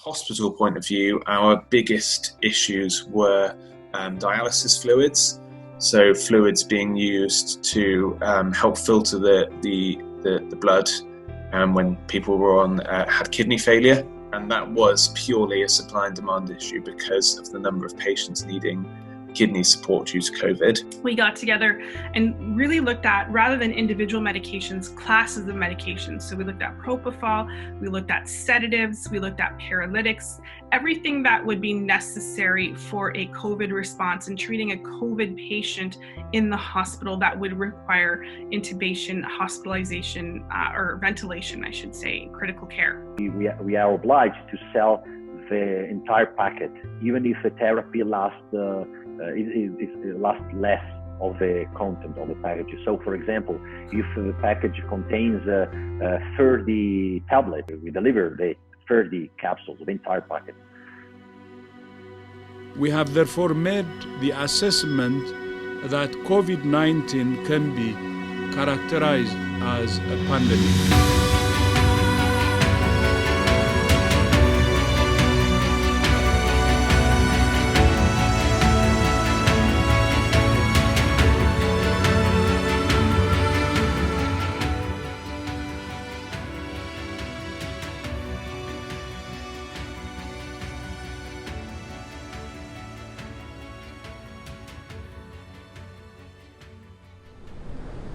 hospital point of view, our biggest issues were dialysis fluids. So fluids being used to help filter the blood when people were had kidney failure. And that was purely a supply and demand issue because of the number of patients needing kidney support due to COVID. We got together and really looked at, rather than individual medications, classes of medications. So we looked at propofol, we looked at sedatives, we looked at paralytics, everything that would be necessary for a COVID response and treating a COVID patient in the hospital that would require intubation, hospitalization, or ventilation, I should say, critical care. We are obliged to sell the entire packet, even if the therapy lasts less of the content of the package. So, for example, if the package contains 30 tablets, we deliver the 30 capsules of the entire packet. We have therefore made the assessment that COVID-19 can be characterized as a pandemic.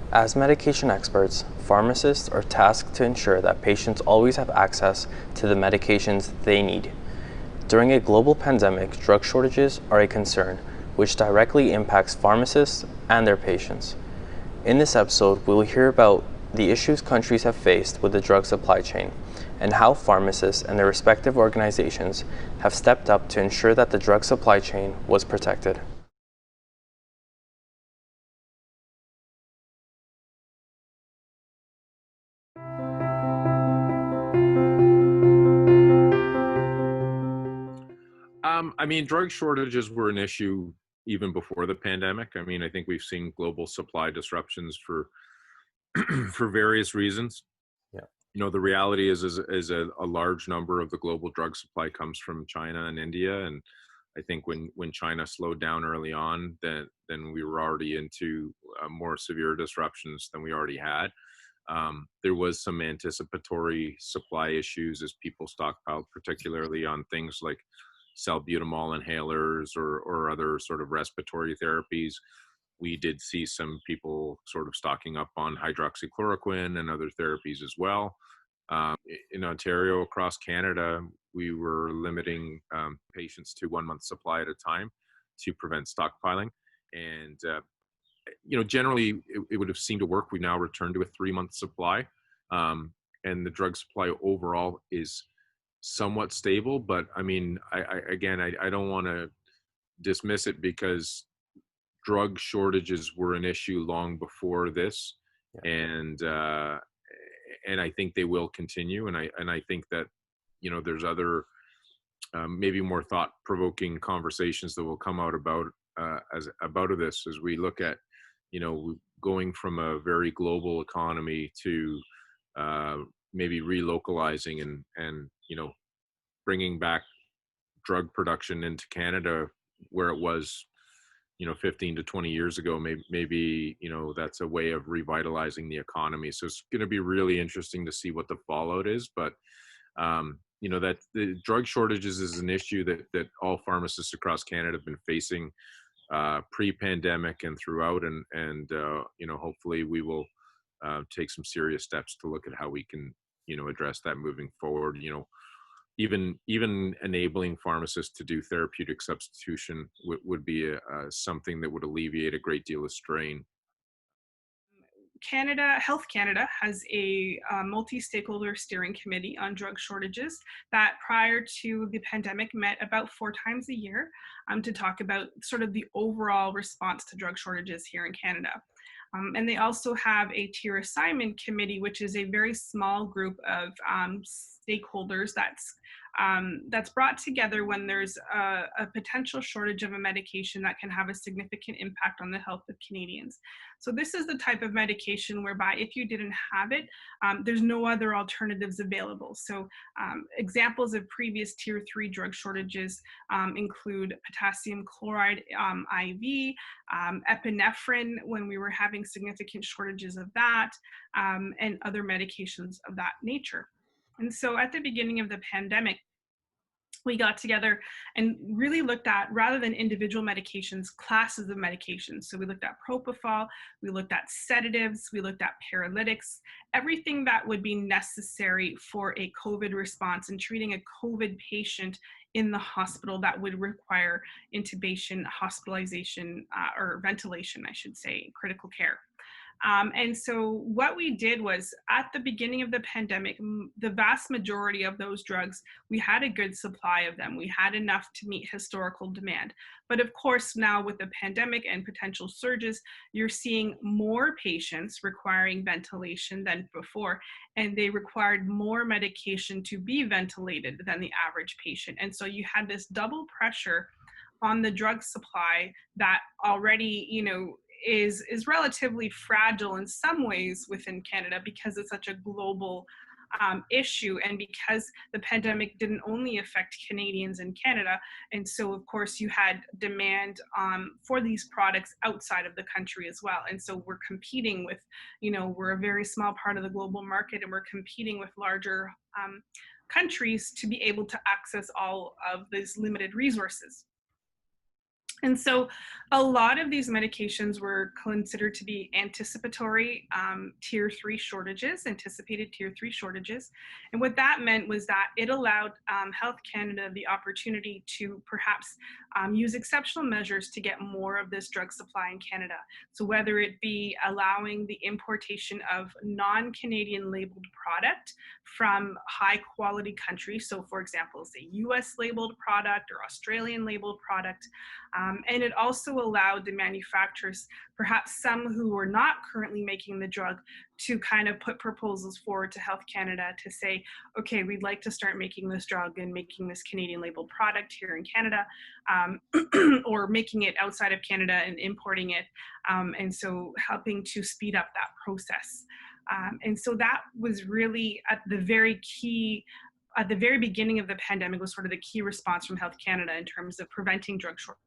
As medication experts, pharmacists are tasked to ensure that patients always have access to the medications they need. During a global pandemic, drug shortages are a concern, which directly impacts pharmacists and their patients. In this episode, we will hear about the issues countries have faced with the drug supply chain and how pharmacists and their respective organizations have stepped up to ensure that the drug supply chain was protected. Drug shortages were an issue even before the pandemic. I think we've seen global supply disruptions for for various reasons. Yeah. The reality is a large number of the global drug supply comes from China and India. And I think when China slowed down early on, then we were already into more severe disruptions than we already had. There was some anticipatory supply issues as people stockpiled, particularly on things like salbutamol inhalers or other sort of respiratory therapies. We did see some people sort of stocking up on hydroxychloroquine and other therapies as well. In Ontario, across Canada, we were limiting patients to 1 month supply at a time to prevent stockpiling. And, generally it would have seemed to work. We now returned to a 3-month supply. And the drug supply overall is somewhat stable, but I don't want to dismiss it because drug shortages were an issue long before this. Yeah. And I think they will continue. And I think that, there's other maybe more thought-provoking conversations that will come out about this as we look at, going from a very global economy to maybe relocalizing and bringing back drug production into Canada where it was 15 to 20 years ago. Maybe that's a way of revitalizing the economy. So it's going to be really interesting to see what the fallout is. But that the drug shortages is an issue that all pharmacists across Canada have been facing pre-pandemic and throughout, and hopefully we will take some serious steps to look at how we can address that moving forward. Even enabling pharmacists to do therapeutic substitution would be something that would alleviate a great deal of strain. Health Canada has a multi-stakeholder steering committee on drug shortages that prior to the pandemic met about 4 times a year to talk about sort of the overall response to drug shortages here in Canada. And they also have a tier assignment committee, which is a very small group of stakeholders that's brought together when there's a potential shortage of a medication that can have a significant impact on the health of Canadians. So this is the type of medication whereby if you didn't have it, there's no other alternatives available. So examples of previous tier 3 drug shortages include potassium chloride IV, epinephrine when we were having significant shortages of that, and other medications of that nature. And so at the beginning of the pandemic, we got together and really looked at, rather than individual medications, classes of medications. So we looked at propofol, we looked at sedatives, we looked at paralytics, everything that would be necessary for a COVID response and treating a COVID patient in the hospital that would require intubation, hospitalization, or ventilation, I should say, critical care. And so what we did was, at the beginning of the pandemic, the vast majority of those drugs, we had a good supply of them. We had enough to meet historical demand. But of course, now with the pandemic and potential surges, you're seeing more patients requiring ventilation than before, and they required more medication to be ventilated than the average patient. And so you had this double pressure on the drug supply that already, is relatively fragile in some ways within Canada, because it's such a global issue, and because the pandemic didn't only affect Canadians in Canada. And so of course you had demand for these products outside of the country as well. And so we're competing with, we're a very small part of the global market, and we're competing with larger countries to be able to access all of these limited resources. And so a lot of these medications were considered to be anticipatory tier 3 shortages, anticipated tier 3 shortages. And what that meant was that it allowed Health Canada the opportunity to perhaps use exceptional measures to get more of this drug supply in Canada. So whether it be allowing the importation of non-Canadian labeled product from high quality countries, so for example, say US labeled product or Australian labeled product, and it also allowed the manufacturers, perhaps some who were not currently making the drug, to kind of put proposals forward to Health Canada to say, okay, we'd like to start making this drug and making this Canadian labeled product here in Canada, or making it outside of Canada and importing it. And so helping to speed up that process. And so that was really at the very beginning of the pandemic, was sort of the key response from Health Canada in terms of preventing drug shortages.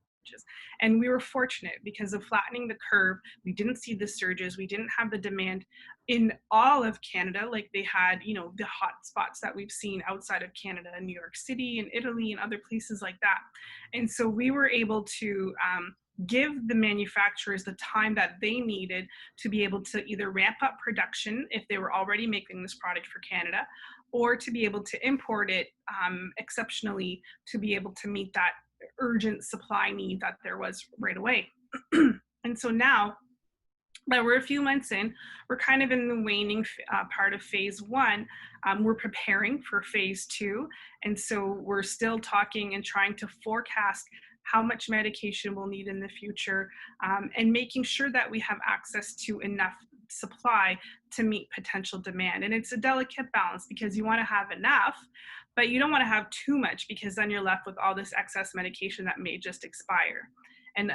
And we were fortunate because of flattening the curve. We didn't see the surges. We didn't have the demand in all of Canada like they had, the hot spots that we've seen outside of Canada, in New York City and Italy and other places like that. And so we were able to give the manufacturers the time that they needed to be able to either ramp up production if they were already making this product for Canada, or to be able to import it exceptionally to be able to meet that urgent supply need that there was right away. And so now that we're a few months in, we're kind of in the waning part of phase 1. We're preparing for phase 2. And so we're still talking and trying to forecast how much medication we'll need in the future, and making sure that we have access to enough supply to meet potential demand. And it's a delicate balance, because you want to have enough, but you don't want to have too much, because then you're left with all this excess medication that may just expire. And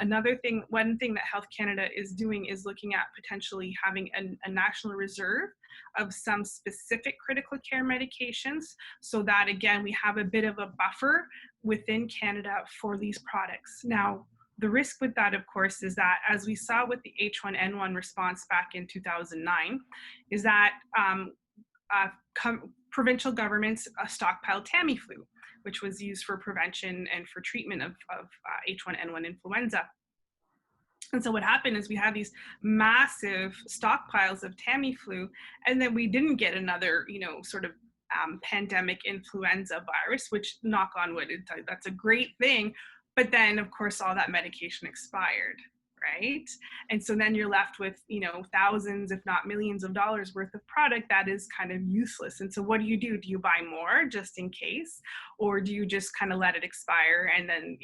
one thing that Health Canada is doing is looking at potentially having a national reserve of some specific critical care medications, so that again, we have a bit of a buffer within Canada for these products. Now, the risk with that, of course, is that, as we saw with the H1N1 response back in 2009, is that provincial governments stockpiled Tamiflu, which was used for prevention and for treatment of H1N1 influenza. And so what happened is we had these massive stockpiles of Tamiflu, and then we didn't get another, sort of pandemic influenza virus, which, knock on wood, that's a great thing. But then, of course, all that medication expired, right? And so then you're left with, thousands, if not millions of dollars worth of product that is kind of useless. And so what do? Do you buy more just in case? Or do you just kind of let it expire and then,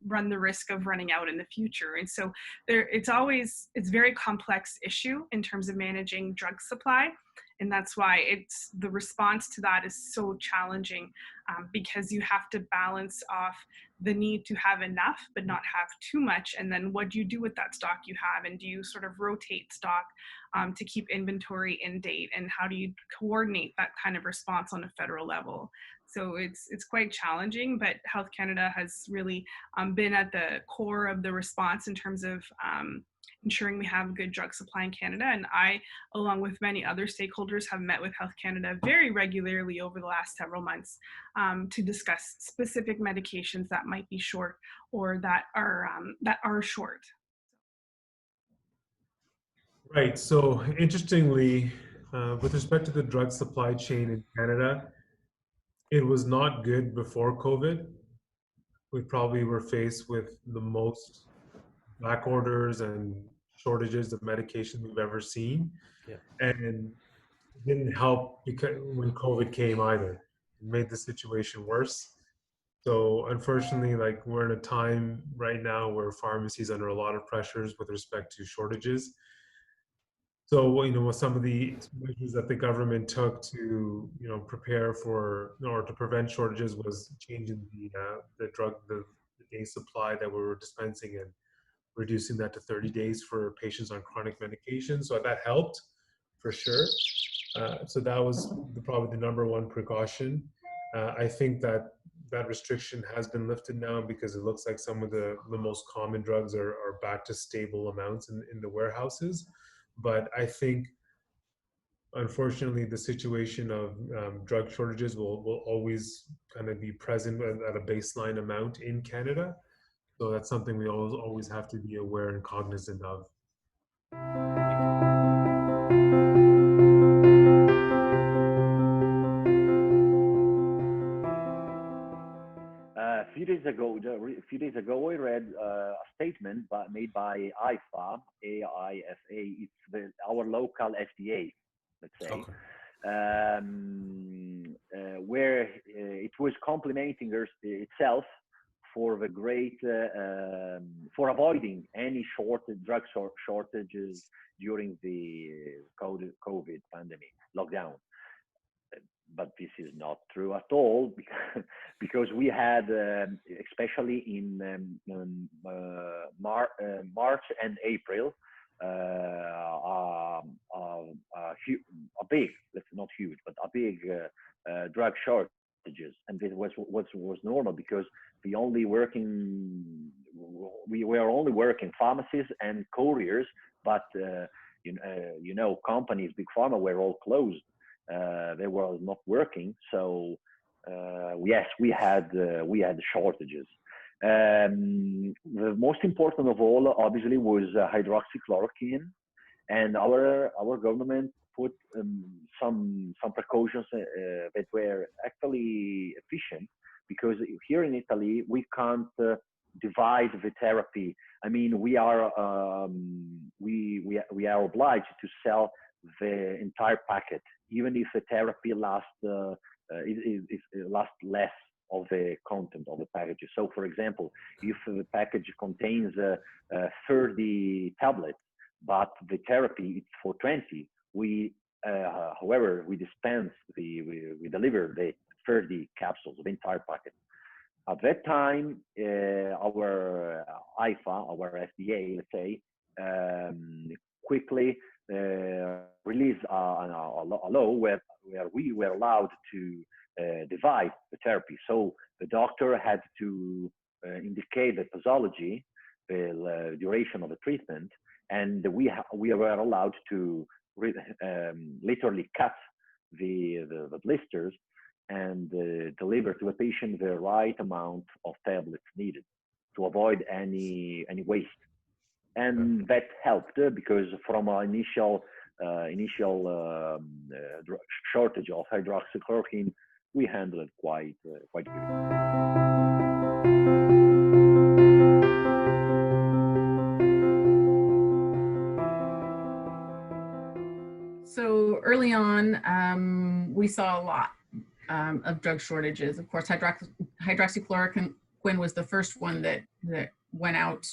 run the risk of running out in the future? And so it's a very complex issue in terms of managing drug supply. And that's why the response to that is so challenging, because you have to balance off the need to have enough but not have too much, and then what do you do with that stock you have, and do you sort of rotate stock to keep inventory in date, and how do you coordinate that kind of response on a federal level? So it's quite challenging, but Health Canada has really been at the core of the response in terms of ensuring we have a good drug supply in Canada. And I, along with many other stakeholders, have met with Health Canada very regularly over the last several months to discuss specific medications that might be short or that are short. Right. So interestingly, with respect to the drug supply chain in Canada, it was not good before COVID. We probably were faced with the most back orders and shortages of medication we've ever seen. Yeah. And it didn't help because when COVID came either. It made the situation worse. So unfortunately, like, we're in a time right now where pharmacies under a lot of pressures with respect to shortages. So, with some of the measures that the government took to, prepare for, or to prevent shortages was changing the day supply that we were dispensing and reducing that to 30 days for patients on chronic medication. So that helped for sure. So that was probably the number one precaution. I think that restriction has been lifted now because it looks like some of the most common drugs are back to stable amounts in the warehouses. But I think, unfortunately, the situation of drug shortages will always kind of be present at a baseline amount in Canada. So that's something we always have to be aware and cognizant of. A few days ago, I read a statement made by IFA, AIFA. It's our local FDA, let's say, Okay. where it was complimenting itself for the great for avoiding any drug shortages during the COVID pandemic lockdown. But this is not true at all, because we had, especially in March and April, a big, not huge, but a big drug shortages, and this was normal because we were only working pharmacies and couriers, but companies, big pharma, were all closed. They were not working, so yes, we had shortages. The most important of all, obviously, was hydroxychloroquine, and our government put some precautions that were actually efficient, because here in Italy we can't divide the therapy. I mean, we are obliged to sell the entire packet, even if the therapy lasts less of the content of the packages. So, for example, if the package contains 30 tablets, but the therapy is for 20, however, we deliver the 30 capsules, the entire packet. At that time, our IFA, our FDA, let's say, quickly released a law where we were allowed to divide the therapy. So the doctor had to indicate the posology, the duration of the treatment, and we were allowed to literally cut the blisters and deliver to a patient the right amount of tablets needed to avoid any waste. And that helped, because from our initial shortage of hydroxychloroquine, we handled it quite good. So early on, we saw a lot of drug shortages. Of course, hydroxychloroquine was the first one that went out,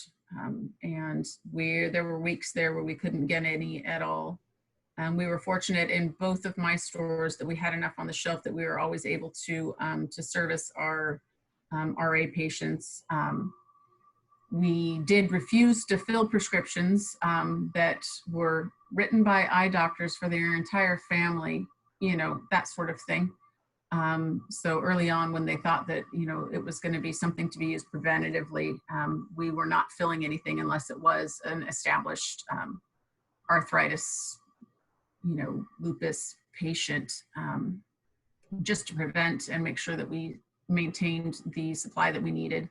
and there were weeks there where we couldn't get any at all. We were fortunate in both of my stores that we had enough on the shelf that we were always able to service our RA patients. We did refuse to fill prescriptions that were written by eye doctors for their entire family, you know, that sort of thing. So early on, when they thought that, you know, it was going to be something to be used preventatively, we were not filling anything unless it was an established arthritis, you know, lupus patient, just to prevent and make sure that we maintained the supply that we needed.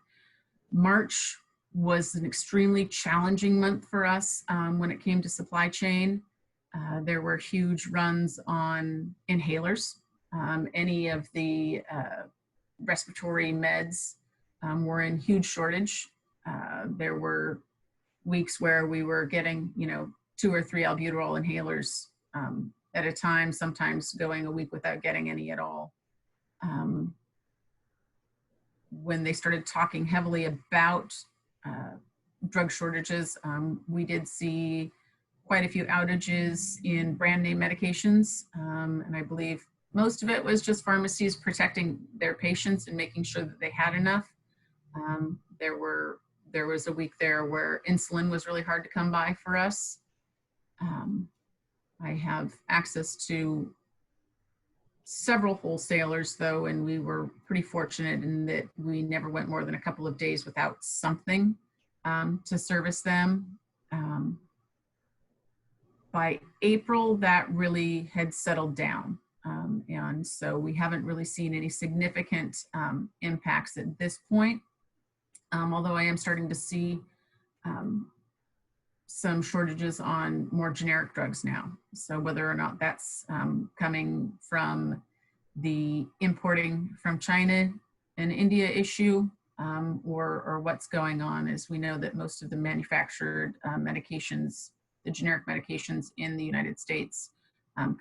March was an extremely challenging month for us when it came to supply chain. There were huge runs on inhalers. Any of the respiratory meds were in huge shortage. There were weeks where we were getting, you know, 2 or 3 albuterol inhalers at a time, sometimes going a week without getting any at all. When they started talking heavily about drug shortages, we did see quite a few outages in brand name medications. And I believe most of it was just pharmacies protecting their patients and making sure that they had enough. There was a week there where insulin was really hard to come by for us. I have access to several wholesalers though, and we were pretty fortunate in that we never went more than a couple of days without something to service them. By April, that really had settled down. And so we haven't really seen any significant impacts at this point, although I am starting to see some shortages on more generic drugs now. So whether or not that's coming from the importing from China and India issue, or what's going on, is we know that most of the manufactured medications, the generic medications in the United States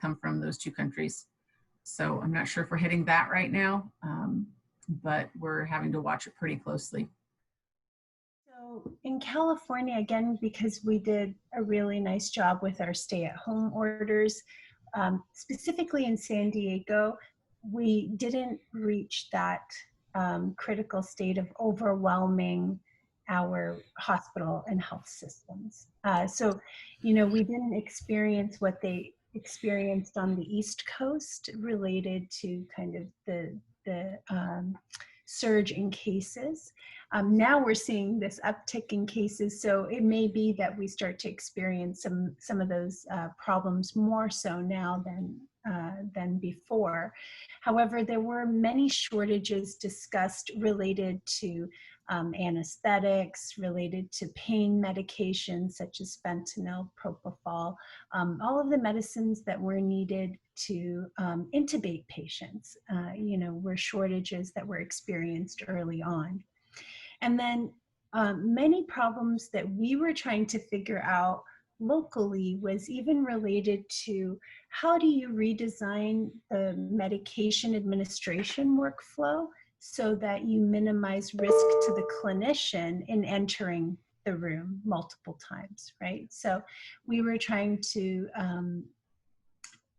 come from those 2 countries. So I'm not sure if we're hitting that right now, but we're having to watch it pretty closely. So in California, again, because we did a really nice job with our stay-at-home orders, specifically in San Diego, we didn't reach that critical state of overwhelming our hospital and health systems. So, you know, we didn't experience what they experienced on the East Coast related to kind of the surge in cases. Now we're seeing this uptick in cases, so it may be that we start to experience some of those problems more so now than before. However, there were many shortages discussed related to anesthetics, related to pain medications such as fentanyl, propofol, all of the medicines that were needed to intubate patients, you know, were shortages that were experienced early on. And then many problems that we were trying to figure out locally was even related to how do you redesign the medication administration workflow so that you minimize risk to the clinician in entering the room multiple times, right? So we were trying to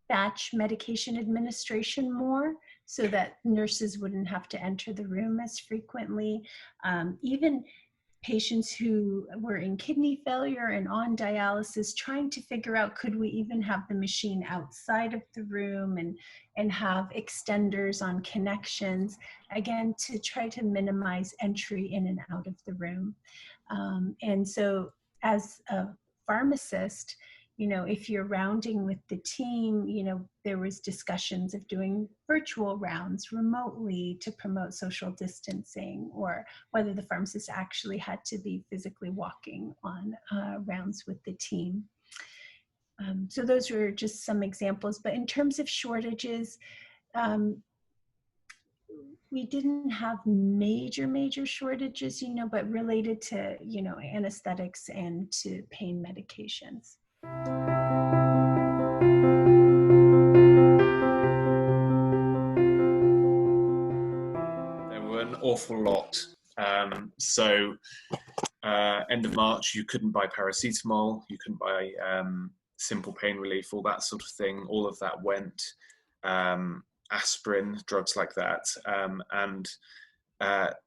batch medication administration more so that nurses wouldn't have to enter the room as frequently. Even patients who were in kidney failure and on dialysis, trying to figure out, could we even have the machine outside of the room and have extenders on connections, again, to try to minimize entry in and out of the room. And so as a pharmacist, you know, if you're rounding with the team, you know, there was discussions of doing virtual rounds remotely to promote social distancing, or whether the pharmacist actually had to be physically walking on rounds with the team. So those were just some examples. But in terms of shortages, we didn't have major shortages, you know, but related to, you know, anesthetics and to pain medications. There were an awful lot. So end of March, you couldn't buy paracetamol, you couldn't buy simple pain relief, all that sort of thing, all of that went. Aspirin, drugs like that, and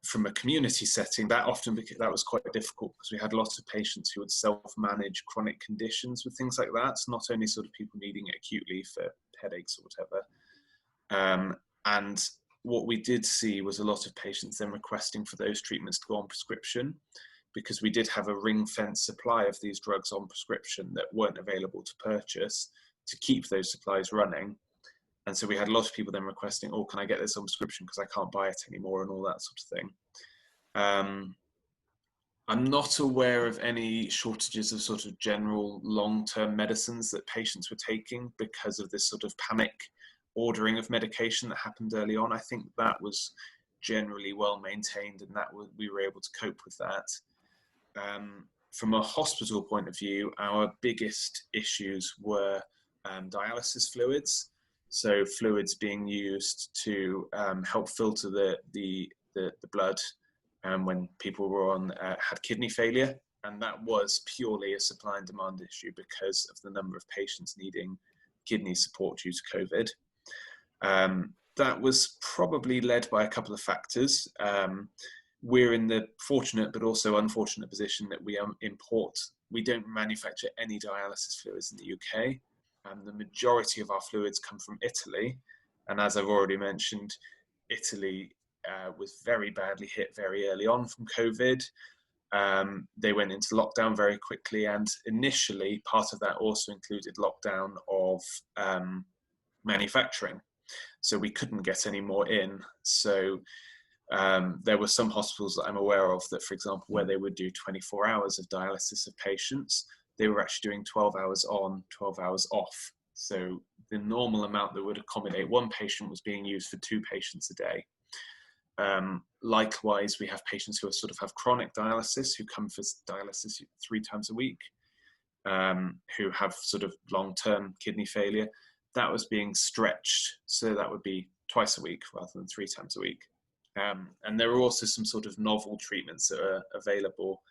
from a community setting, that was quite difficult because we had a lot of patients who would self-manage chronic conditions with things like that. Not only sort of people needing it acutely for headaches or whatever. And what we did see was a lot of patients then requesting for those treatments to go on prescription, because we did have a ring-fence supply of these drugs on prescription that weren't available to purchase to keep those supplies running. And so we had a lot of people then requesting, oh, can I get this on prescription because I can't buy it anymore, and all that sort of thing. I'm not aware of any shortages of sort of general long-term medicines that patients were taking because of this sort of panic ordering of medication that happened early on. I think that was generally well maintained, and that we were able to cope with that. From a hospital point of view, our biggest issues were dialysis fluids. So fluids being used to help filter the blood when people were had kidney failure. And that was purely a supply and demand issue because of the number of patients needing kidney support due to COVID. That was probably led by a couple of factors. We're in the fortunate but also unfortunate position that we don't manufacture any dialysis fluids in the UK. The majority of our fluids come from Italy. And as I've already mentioned, Italy was very badly hit very early on from COVID. They went into lockdown very quickly, and initially part of that also included lockdown of manufacturing. So we couldn't get any more in. So there were some hospitals that I'm aware of that, for example, where they would do 24 hours of dialysis of patients, they were actually doing 12 hours on, 12 hours off. So the normal amount that would accommodate one patient was being used for 2 patients a day. Likewise, we have patients who sort of have chronic dialysis, who come for dialysis 3 times a week, who have sort of long-term kidney failure. That was being stretched, so that would be twice a week rather than 3 times a week. And there are also some sort of novel treatments that are available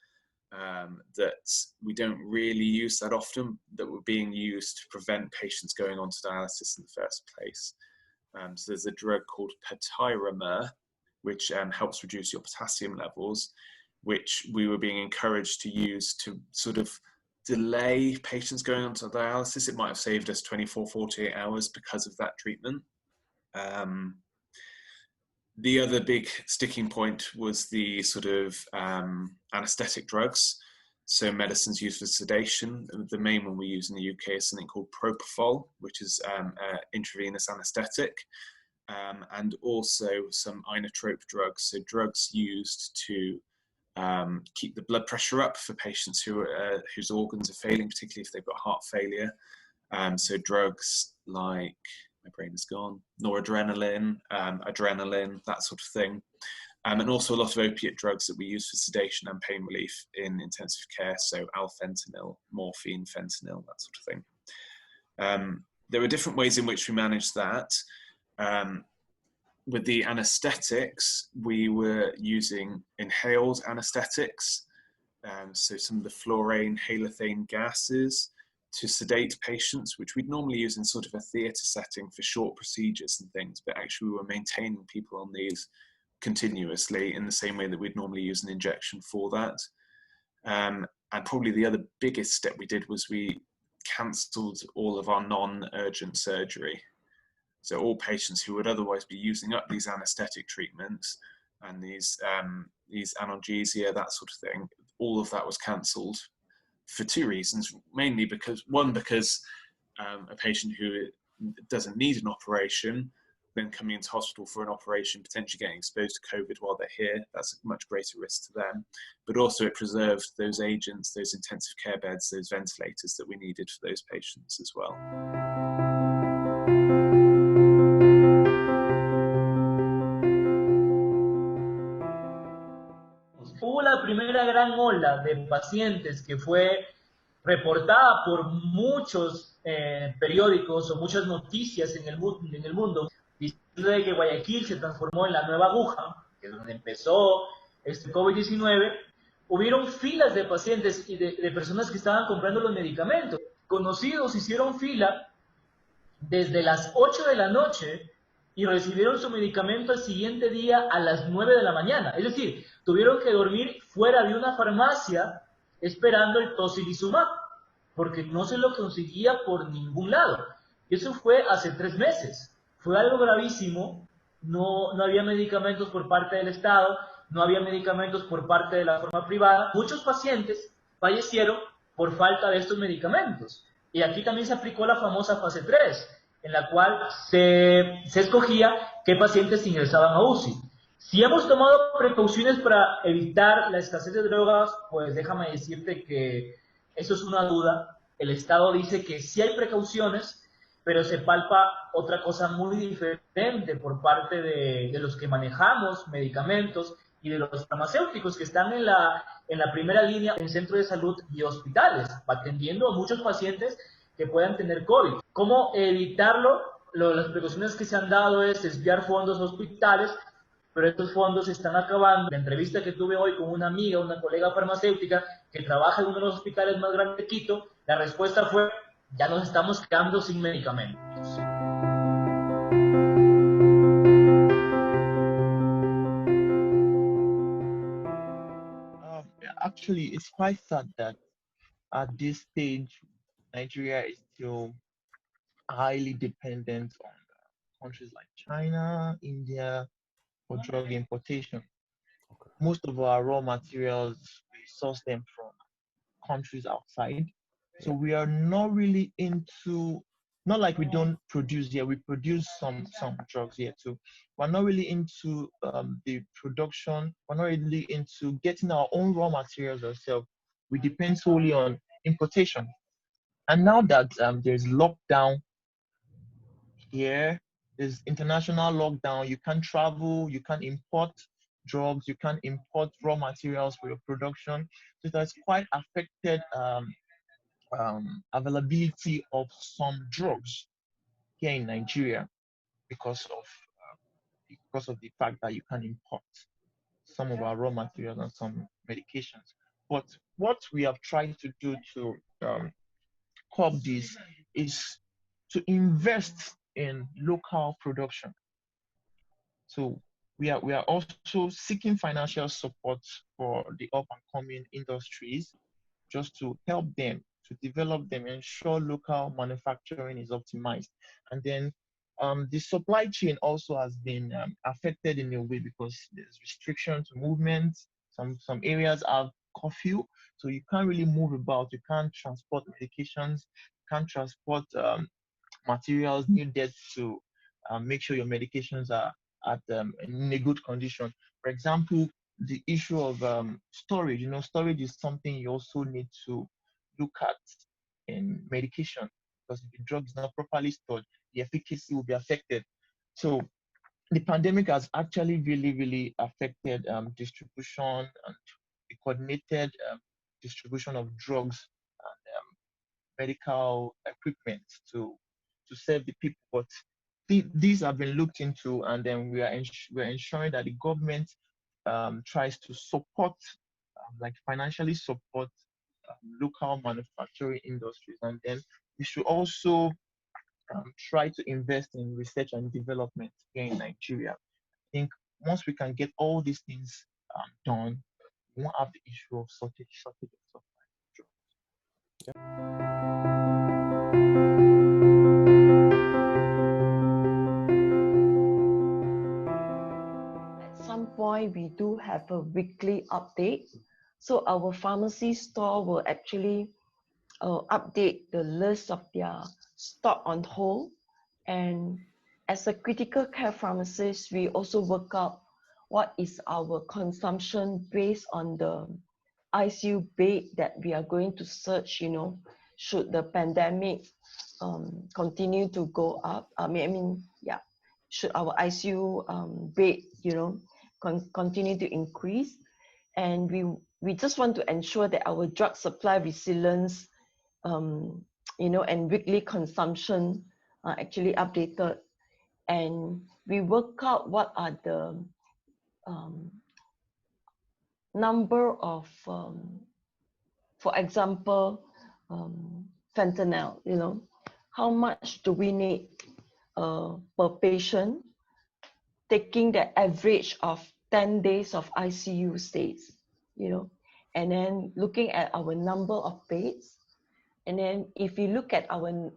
that we don't really use that often, that were being used to prevent patients going on to dialysis in the first place. So there's a drug called Patiromer, which helps reduce your potassium levels, which we were being encouraged to use to sort of delay patients going on to dialysis. It might have saved us 24, 48 hours because of that treatment. The other big sticking point was the sort of anesthetic drugs. So medicines used for sedation. The main one we use in the UK is something called propofol, which is intravenous anesthetic, and also some inotrope drugs. So drugs used to keep the blood pressure up for patients whose organs are failing, particularly if they've got heart failure. So drugs like, my brain is gone, noradrenaline, adrenaline, that sort of thing. And also a lot of opiate drugs that we use for sedation and pain relief in intensive care. So alfentanil, morphine, fentanyl, that sort of thing. There were different ways in which we managed that. With the anesthetics, we were using inhaled anesthetics. So some of the fluorane, halothane gases to sedate patients, which we'd normally use in sort of a theatre setting for short procedures and things, but actually we were maintaining people on these continuously in the same way that we'd normally use an injection for that. And probably the other biggest step we did was we cancelled all of our non-urgent surgery. So all patients who would otherwise be using up these anesthetic treatments and these analgesia, that sort of thing, all of that was cancelled for 2 reasons. Mainly because a patient who doesn't need an operation, then coming into hospital for an operation, potentially getting exposed to COVID while they're here, that's a much greater risk to them. But also it preserved those agents, those intensive care beds, those ventilators that we needed for those patients as well. Hubo la primera gran ola de pacientes que fue reportada por muchos periódicos o muchas noticias en el mundo, diciendo de que Guayaquil se transformó en la nueva aguja, que es donde empezó este COVID-19. Hubieron filas de pacientes y de personas que estaban comprando los medicamentos. conocidos hicieron fila desde las 8 de la noche y recibieron su medicamento el siguiente día a las 9 de la mañana. Es decir, tuvieron que dormir fuera de una farmacia esperando el tocilizumab, porque no se lo conseguía por ningún lado. Y eso fue hace 3 meses. Fue algo gravísimo. No había medicamentos por parte del Estado, no había medicamentos por parte de la forma privada. Muchos pacientes fallecieron por falta de estos medicamentos. Y aquí también se aplicó la famosa fase 3, en la cual se escogía qué pacientes ingresaban a UCI. Si hemos tomado precauciones para evitar la escasez de drogas, pues déjame decirte que eso es una duda. El Estado dice que sí hay precauciones, pero se palpa otra cosa muy diferente por parte de los que manejamos medicamentos y de los farmacéuticos que están en la primera línea en centros de salud y hospitales, atendiendo a muchos pacientes que puedan tener COVID. ¿Cómo evitarlo? Las precauciones que se han dado es desviar fondos a hospitales, pero estos fondos se están acabando. La entrevista que tuve hoy con una amiga, una colega farmacéutica que trabaja en uno de los hospitales más grandes de Quito, la respuesta fue: ya nos estamos quedando sin medicamentos. Actually, it's quite sad that at this stage, Nigeria is still highly dependent on countries like China, India for drug importation. Okay. Most of our raw materials, we source them from countries outside. So we are not really into, not like we don't produce here, we produce some drugs here too. We're not really into the production, we're not really into getting our own raw materials ourselves. We depend solely on importation. And now that there's lockdown here, there's international lockdown, you can't travel, you can't import drugs, you can't import raw materials for your production. So it has quite affected availability of some drugs here in Nigeria because of the fact that you can import some of our raw materials and some medications. But what we have tried to do to curb this is to invest in local production. So we are also seeking financial support for the up and coming industries, just to help them to develop them, ensure local manufacturing is optimized. And then the supply chain also has been affected in a way because there's restriction to movement. Some areas have curfew, so you can't really move about. You can't transport medications, can't transport materials needed to make sure your medications are in a good condition. For example, the issue of storage. Storage is something you also need to look at in medication, because if the drug is not properly stored, the efficacy will be affected. So the pandemic has actually really, really affected distribution and the coordinated distribution of drugs and medical equipment to serve the people. But these have been looked into, and then we're ensuring that the government tries to support, like financially support local manufacturing industries. And then we should also try to invest in research and development here in Nigeria. I think once we can get all these things done, we won't have the issue of shortage of drugs. At some point, we do have a weekly update. So our pharmacy store will actually update the list of their stock on hold. And as a critical care pharmacist, we also work out what is our consumption based on the ICU bed that we are going to search, should the pandemic continue to go up. Should our ICU bed, continue to increase. And we just want to ensure that our drug supply resilience, and weekly consumption are actually updated. And we work out what are the number of, for example, fentanyl, how much do we need per patient, taking the average of 10 days of ICU stays, and then looking at our number of beds. And then if you look at our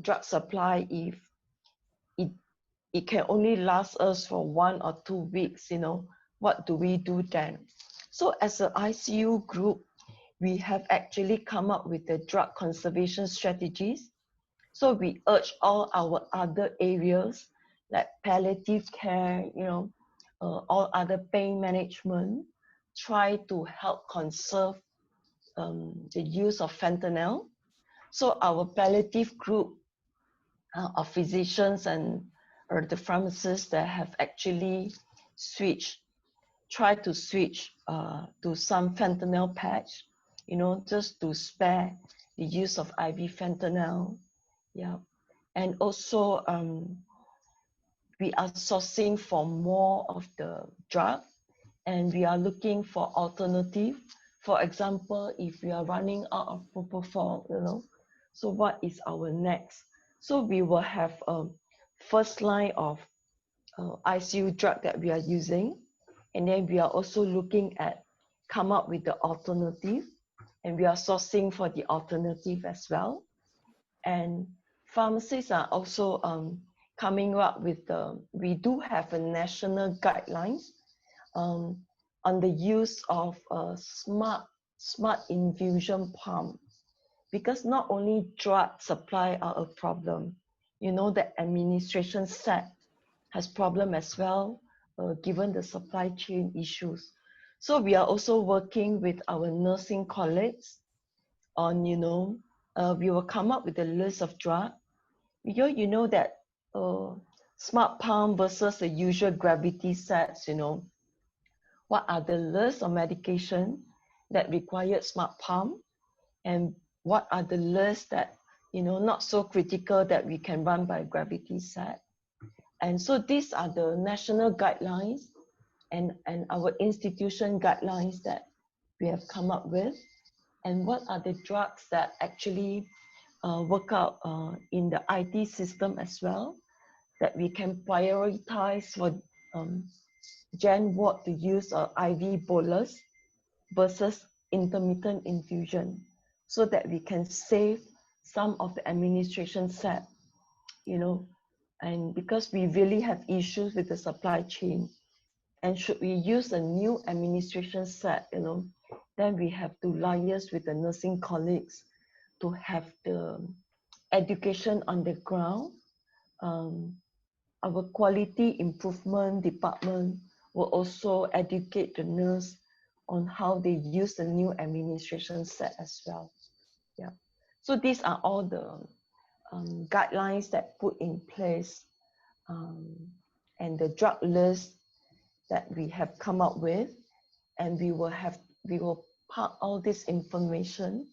drug supply, if it can only last us for 1 or 2 weeks, what do we do then? So as an ICU group, we have actually come up with the drug conservation strategies. So we urge all our other areas like palliative care, all other pain management, try to help conserve the use of fentanyl. So our palliative group of physicians and the pharmacists that have actually try to switch to some fentanyl patch, just to spare the use of IV fentanyl. Yeah. And also we are sourcing for more of the drug, and we are looking for alternative. For example, if we are running out of propofol, so what is our next? So we will have a first line of ICU drug that we are using, and then we are also looking at come up with the alternative, and we are sourcing for the alternative as well. And pharmacists are also coming up with we do have a national guidelines on the use of a smart infusion pump, because not only drug supply are a problem, the administration set has problem as well, given the supply chain issues. So we are also working with our nursing colleagues on, we will come up with a list of drugs. You know that smart pump versus the usual gravity sets, what are the list of medication that require smart pump, and what are the lists that, not so critical that we can run by gravity set. And so these are the national guidelines and our institution guidelines that we have come up with. And what are the drugs that actually work out in the IT system as well, that we can prioritize for Gen ward to use IV bolus versus intermittent infusion, so that we can save some of the administration set, and because we really have issues with the supply chain. And should we use a new administration set, then we have to liaise with the nursing colleagues to have the education on the ground. Our quality improvement department will also educate the nurse on how they use the new administration set as well. Yeah. So these are all the guidelines that put in place, and the drug list that we have come up with, and we will park all this information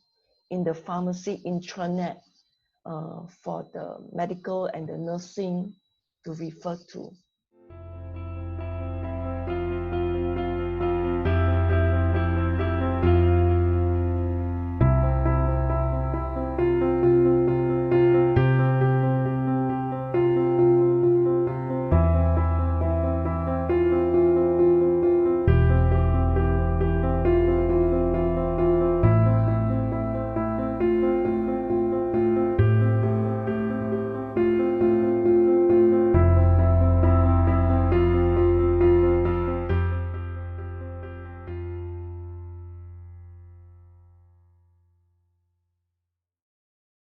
in the pharmacy intranet for the medical and the nursing to refer to.